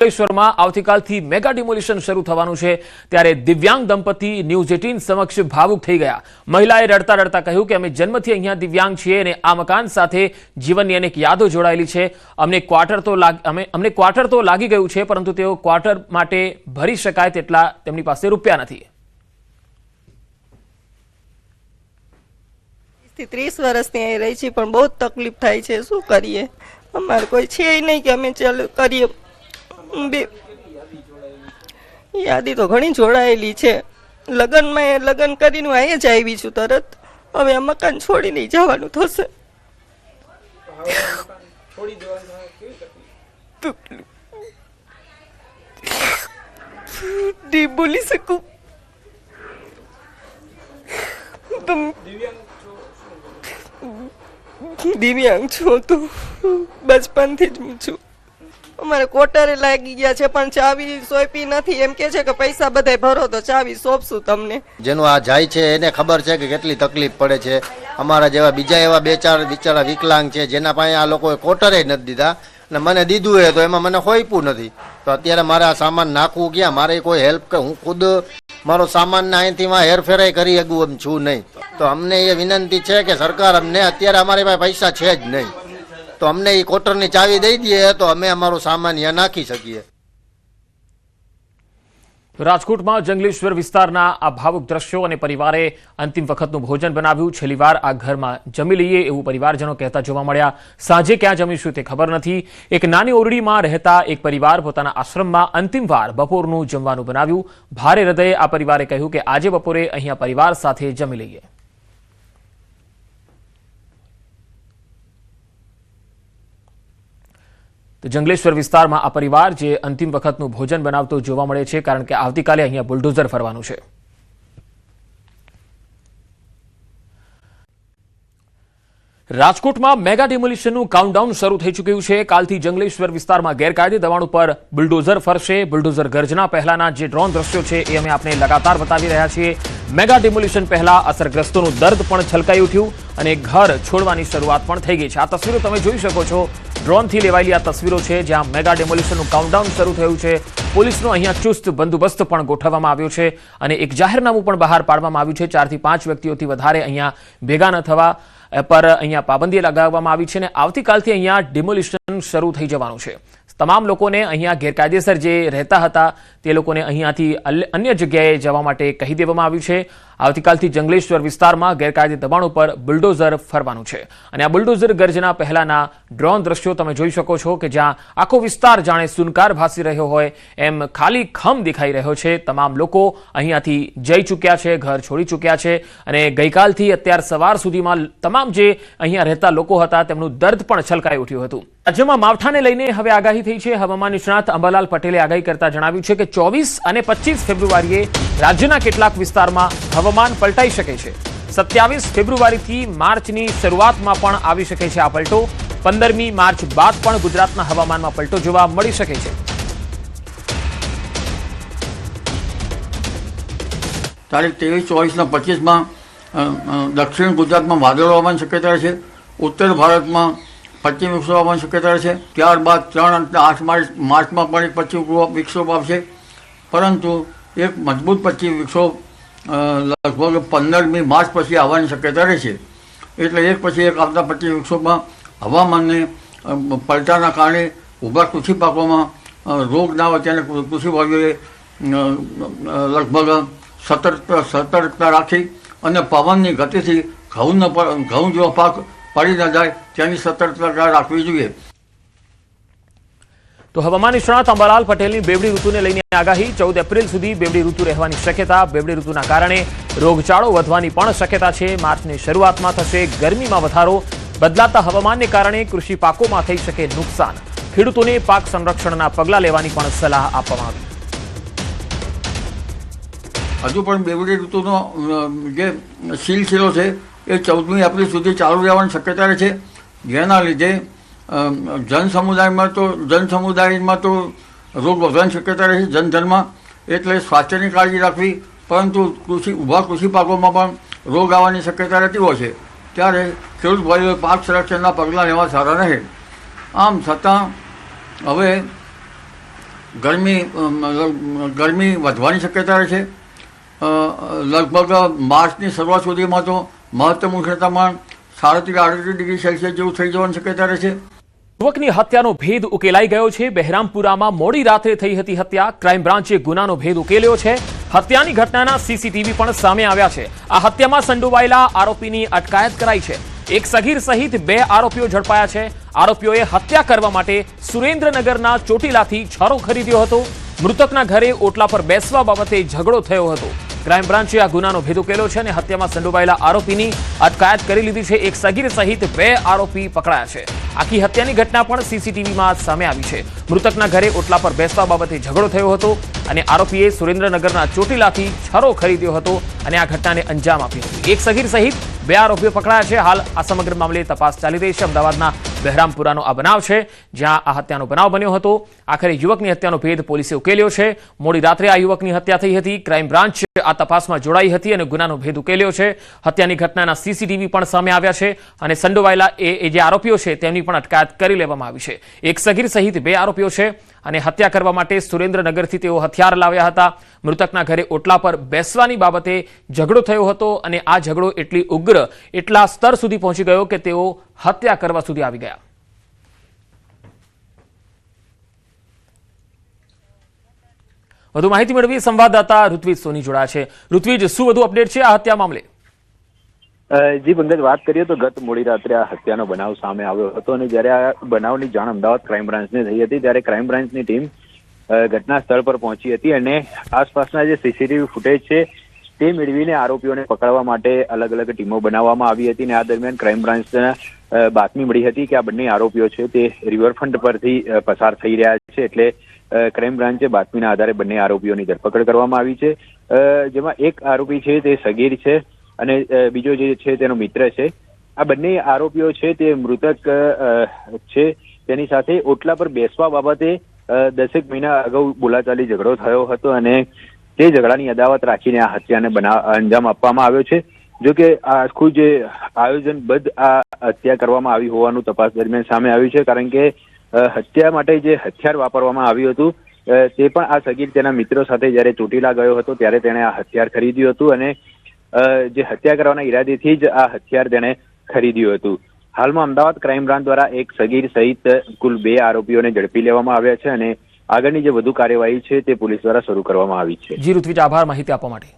અંકલેશ્વરમાં આવતીકાલથી mega demolition શરૂ થવાનું છે ત્યારે દિવ્યાંગ દંપતી ન્યૂઝ 18 સમક્ષ ભાવુક થઈ ગયા। મહિલાએ રડતા રડતા કહ્યું કે અમે જન્મથી અહીંયા દિવ્યાંગ છીએ અને આ મકાન સાથે જીવનની અનેક યાદો જોડાયેલી છે। અમને ક્વાર્ટર તો લાગી ગયું છે, પરંતુ તેઓ ક્વાર્ટર માટે ભરી શકાય તેટલા તેમની પાસે રૂપિયા નથી। 30 વર્ષની અહીં રહી છે, પણ બહુ તકલીફ થાય છે। શું કરીએ? અમારે કોઈ છે નહીં કે અમે ચાલુ કરીએ। યાદી તો ઘણી જોડાયેલી છે। લગ્નમાં લગ્ન કરીને અહીંયા જ આવી છું તરત। હવે આ મકાન છોડીને જવાનું થશે। નહીં બોલી શકું। દિવ્યાંગ છું તો બચપનથી જ છું। અમારે કોટરે લાગી ગયા છે, પણ ચાવી સોંપી નથી। એમ કે છે કે પૈસા બધાય ભરો તો ચાવી સોંપશું તમને। જેનું આ જાય છે એને ખબર છે કે કેટલી તકલીફ પડે છે। અમારા જેવા બીજા એવા બે ચાર બિચારા વિકલાંગ છે જેના પાસે આ લોકોએ કોટરે નથી દીધા, અને મને દીધું એ તો એમાં મને ખોઈપું નથી। તો અત્યારે મારે આ સામાન નાખવું ક્યાં? મારે કોઈ હેલ્પ કે હું ખુદ મારો સામાન અહીંથી હેરફેરાઈ કરી શકું એમ છું નહીં। તો અમને એ વિનંતી છે કે સરકાર અમને, અત્યારે અમારી પાસે પૈસા છે જ નહીં, તો અમને એ કોટરની ચાવી દઈ દે તો અમે અમારો સામાન અહીંયા નાખી શકીએ। રાજકોટમાં જંગલેશ્વર વિસ્તારના આ ભાવુક દ્રશ્યો અને પરિવારે અંતિમ વખતનું ભોજન બનાવ્યું। છેલ્લીવાર આ ઘરમાં જમી લઈએ એવું પરિવારજનો કહેતા જોવા મળ્યા। સાંજે ક્યાં જમીશું તે ખબર નથી। એક નાની ઓરડીમાં રહેતા એક પરિવાર પોતાના આશ્રમમાં અંતિમવાર બપોરનું જમવાનું બનાવ્યું। ભારે હૃદયે આ પરિવારે કહ્યું કે આજે બપોરે અહીંયા પરિવાર સાથે જમી લઈએ। તો જંગલેશ્વર વિસ્તારમાં આ પરિવાર જે અંતિમ વખતનું ભોજન બનાવતો જોવા મળે છે, કારણ કે આવતીકાલે અહીંયા બુલડોઝર ફરવાનું છે। રાજકોટમાં મેગા ડિમોલિશનનું કાઉન્ટડાઉન શરૂ થઈ ચૂક્યું છે। કાલથી જંગલેશ્વર વિસ્તારમાં ગેરકાયદે દબાણ ઉપર બુલડોઝર ફરશે। બુલડોઝર ગર્જના પહેલાના જે ડ્રોન દ્રશ્યો છે એ અમે આપને લગાતાર બતાવી રહ્યા છીએ। મેગા ડિમોલિશન પહેલા અસરગ્રસ્તોનું દર્દ પણ છલકાઈ ઉઠ્યું અને ઘર છોડવાની શરૂઆત પણ થઈ ગઈ છે। આ તસવીરો તમે જોઈ શકો છો, ડ્રોનથી લેવાયેલી આ તસવીરો છે જ્યાં મેગા ડિમોલિશનનું કાઉન્ટડાઉન શરૂ થયું છે। પોલીસનો અહીંયા ચુસ્ત બંદોબસ્ત પણ ગોઠવવામાં આવ્યો છે અને એક જાહેરનામું પણ બહાર પાડવામાં આવ્યું છે। 4 થી 5 વ્યક્તિઓથી વધારે અહીંયા ભેગા ન થવા પર અહીંયા પાબંદી લગાવવામાં આવી છે અને આવતીકાલથી અહીંયા ડિમોલિશન શરૂ થઈ જવાનું છે। તમામ લોકોને અહીંયા ગેરકાયદેસર જે રહેતા હતા તે લોકોને અહીંયાથી અન્ય જગ્યાએ જવા માટે કહી દેવામાં આવ્યું છે। આવતીકાલથી જંગલેશ્વર વિસ્તારમાં ગેરકાયદે દબાણ ઉપર બુલડોઝર ફરવાનું છે અને આ બુલડોઝર ગર્જના પહેલાના ડ્રોન દ્રશ્યો તમે જોઈ શકો છો કે જ્યાં આખો વિસ્તાર જાણે સુનકાર ભાસી રહ્યો હોય એમ ખાલી ખમ દેખાઈ રહ્યો છે। તમામ લોકો અહીંયાથી જઈ ચૂક્યા છે, ઘર છોડી ચૂક્યા છે અને ગઈકાલથી અત્યાર સવાર સુધીમાં તમામ જે અહીંયા રહેતા લોકો હતા તેમનું દર્દ પણ છલકાઈ ઉઠ્યું હતું। રાજ્યમાં માવઠાને લઈને હવે આગાહી થઈ છે। હવામાન નિષ્ણાત અંબાલાલ પટેલે આગાહી કરતા જણાવ્યું છે કે 24 અને 25 ફેબ્રુઆરીએ રાજ્યના કેટલાક વિસ્તારમાં હવામાન પલટાઈ શકે છે। 27 ફેબ્રુઆરીથી માર્ચની શરૂઆતમાં પણ આવી શકે છે આ પલટો। 15મી માર્ચ બાદ પણ ગુજરાતના હવામાનમાં પલટો જોવા મળી શકે છે। તારીખ 23, 24 અને 25માં દક્ષિણ ગુજરાતમાં વાદળો આવવાની શક્યતા છે। ઉત્તર ભારતમાં પશ્ચિમ વિક્ષોભ આવવાની શક્યતા છે। ત્યારબાદ 3 અને 8 માર્ચમાં પણ એક પશ્ચિમ વિક્ષોભ આવશે, પરંતુ એક મજબૂત પશ્ચિમ વિક્ષોભ લગભગ 15મી માર્ચ પછી આવવાની શક્યતા રહેશે। એટલે એક પછી એક આવતા પશ્ચિમ વિક્ષોભમાં હવામાનને પલટાના કારણે ઊભા કૃષિ પાકોમાં રોગ ના હોય તેને કૃષિભાઈઓએ લગભગ સતર્કતા રાખી અને પવનની ગતિથી ઘઉં જેવો પાક પડી ન જાય તેની સતર્કતા રાખવી જોઈએ। તો હવામાન નિષ્ણાત અંબાલાલ પટેલની બેવડી ઋતુને લઈને આગાહી। 14 એપ્રિલ સુધી બેવડી ઋતુ રહેવાની શક્યતા। બેવડી ઋતુના કારણે રોગચાળો વધવાની પણ શક્યતા છે। માર્ચની શરૂઆતમાં થશે ગરમીમાં વધારો। બદલાતા હવામાનને કારણે કૃષિ પાકોમાં થઈ શકે નુકસાન। ખેડૂતોને પાક સંરક્ષણના પગલાં લેવાની પણ સલાહ આપવામાં આવી। હજુ પણ બેવડી ઋતુનો જે સિલસિલો છે એ 14મી એપ્રિલ સુધી ચાલુ રહેવાની શક્યતા રહે છે, જેના લીધે જનસમુદાયમાં તો રોગ વધવાની શક્યતા રહે છે જનધનમાં। એટલે સ્વાસ્થ્યની કાળજી રાખવી, પરંતુ કૃષિ પાકોમાં પણ રોગ આવવાની શક્યતા રહેતી હોય છે। ત્યારે ખેડૂત ભાઈઓએ પાક સંરક્ષણના પગલાં લેવા સારા રહે। આમ છતાં હવે ગરમી વધવાની શક્યતા રહે છે. લગભગ માર્ચની શરૂઆત સુધીમાં તો મહત્તમ ઉષ્ણતામાન 37-38 ડિગ્રી સેલ્સિયસ જેવું થઈ જવાની શક્યતા રહે છે. યુવકની હત્યાનો ભેદ ઉકેલાઈ ગયો છે. બહેરામપુરામાં મોડી રાત્રે થઈ હતી હત્યા. ક્રાઇમ બ્રાન્ચે ગુનાનો ભેદ ઉકેલ્યો છે. હત્યાની ઘટનાના સીસીટીવી પણ સામે આવ્યા છે. આ હત્યામાં સંડોવાયેલા આરોપીની અટકાયત કરાઈ છે. એક સગીર સહિત 2 આરોપીઓ ઝડપાયા છે. આરોપીઓએ હત્યા કરવા માટે સુરેન્દ્રનગરના ચોટીલાથી છરો ખરીદ્યો હતો. મૃતકના ઘરે ઓટલા પર બેસવા બાબતે ઝઘડો થયો હતો. ક્રાઇમ બ્રાન્ચે આ ગુનાનો ભેદ ઉકેલ્યો છે અને હત્યામાં સંડોવાયેલા આરોપીની અટકાયત કરી લીધી છે. એક સગીર સહિત 2 આરોપી પકડાયા છે. આખી હત્યાની ઘટના પણ સીસીટીવીમાં સામે આવી છે. મૃતકના ઘરે ઓટલા પર બેસવા બાબતે ઝઘડો થયો હતો અને આરોપીએ સુરેન્દ્રનગરના ચોટીલાથી છરો ખરીદ્યો હતો અને આ ઘટનાને અંજામ આપ્યો હતો. એક સગીર સહિત 2 આરોપીઓ પકડાયા છે. હાલ આ સમગ્ર મામલે તપાસ ચાલી રહી છે. અમદાવાદના બહેરામપુરાનો આ બનાવ છે, જ્યાં આ હત્યાનો બનાવ બન્યો હતો. આખરે યુવકની હત્યાનો ભેદ પોલીસે ઉકેલ્યો છે. મોડી રાત્રે આ યુવકની હત્યા થઈ હતી. ક્રાઇમ બ્રાન્ચ આ તપાસમાં જોડાઈ હતી અને ગુનાનો ભેદ ઉકેલ્યો છે. હત્યાની ઘટનાના સીસીટીવી પણ સામે આવ્યા છે અને સંડોવાયેલા એ જે આરોપીઓ છે તેમની પણ અટકાયત કરી લેવામાં આવી છે. એક સગીર સહિત 2 આરોપીઓ છે અને હત્યા કરવા માટે સુરેન્દ્રનગરથી તેઓ હથિયાર લાવ્યા હતા. મૃતકના ઘરે ઓટલા પર બેસવાની બાબતે ઝઘડો થયો હતો અને આ ઝઘડો એટલી ઉગ્ર, એટલા સ્તર સુધી પહોંચી ગયો કે તેઓ હત્યા કરવા સુધી આવી ગયા. વધુ માહિતી મેળવી સંવાદદાતા ઋત્વિજ સોની જોડાયા છે. ઋત્વિજ, શું વધુ અપડેટ છે આ હત્યા મામલે? જી પંકજ, વાત કરીએ તો ગત મોડી રાત્રે આ હત્યાનો બનાવ સામે આવ્યો હતો અને જ્યારે આ બનાવની જાણ અમદાવાદ ક્રાઇમ બ્રાન્ચને થઈ હતી ત્યારે ક્રાઇમ બ્રાન્ચની ટીમ ઘટના સ્થળ પર પહોંચી હતી અને આસપાસના જે સીસીટીવી ફૂટેજ છે તે મેળવીને આરોપીઓને પકડવા માટે અલગ અલગ ટીમો બનાવવામાં આવી હતી અને આ દરમિયાન ક્રાઇમ બ્રાન્ચને બાતમી મળી હતી કે આ બંને આરોપીઓ છે તે રિવરફ્રન્ટ પરથી પસાર થઈ રહ્યા છે. એટલે ક્રાઇમ બ્રાન્ચે બાતમીના આધારે બંને આરોપીઓની ધરપકડ કરવામાં આવી છે, જેમાં એક આરોપી છે તે સગીર છે અને બીજો જે છે તેનો મિત્ર છે. આ બંને આરોપીઓ છે તે મૃતક છે, તેની સાથે ઓટલા પર બેસવા બાબતે 10 મહિના અગાઉ બોલાચાલી ઝઘડો થયો હતો અને તે ઝઘડાની અદાવત રાખીને આ હત્યાને અંજામ આપવામાં આવ્યો છે. જો કે આખું જે આયોજનબદ્ધ આ હત્યા કરવામાં આવી હોવાનું તપાસ દરમિયાન સામે આવ્યું છે, કારણ કે હત્યા માટે જે હથિયાર વાપરવામાં આવ્યું હતું તે પણ આ સગીર તેના મિત્રો સાથે જ્યારે ચોટીલા ગયો હતો ત્યારે તેણે આ હથિયાર ખરીદ્યું હતું અને જે હત્યા કરવાના ઈરાદેથી જ આ હથિયાર તેણે ખરીદ્યું હતું. હાલમાં અમદાવાદ ક્રાઇમ બ્રાન્ચ દ્વારા એક સગીર સહિત કુલ 2 આરોપીઓને ઝડપી લેવામાં આવ્યા છે અને આગળની જે વધુ કાર્યવાહી છે તે પોલીસ દ્વારા શરૂ કરવામાં આવી છે. જી ઋત્વિજ, આભાર માહિતી આપવા માટે.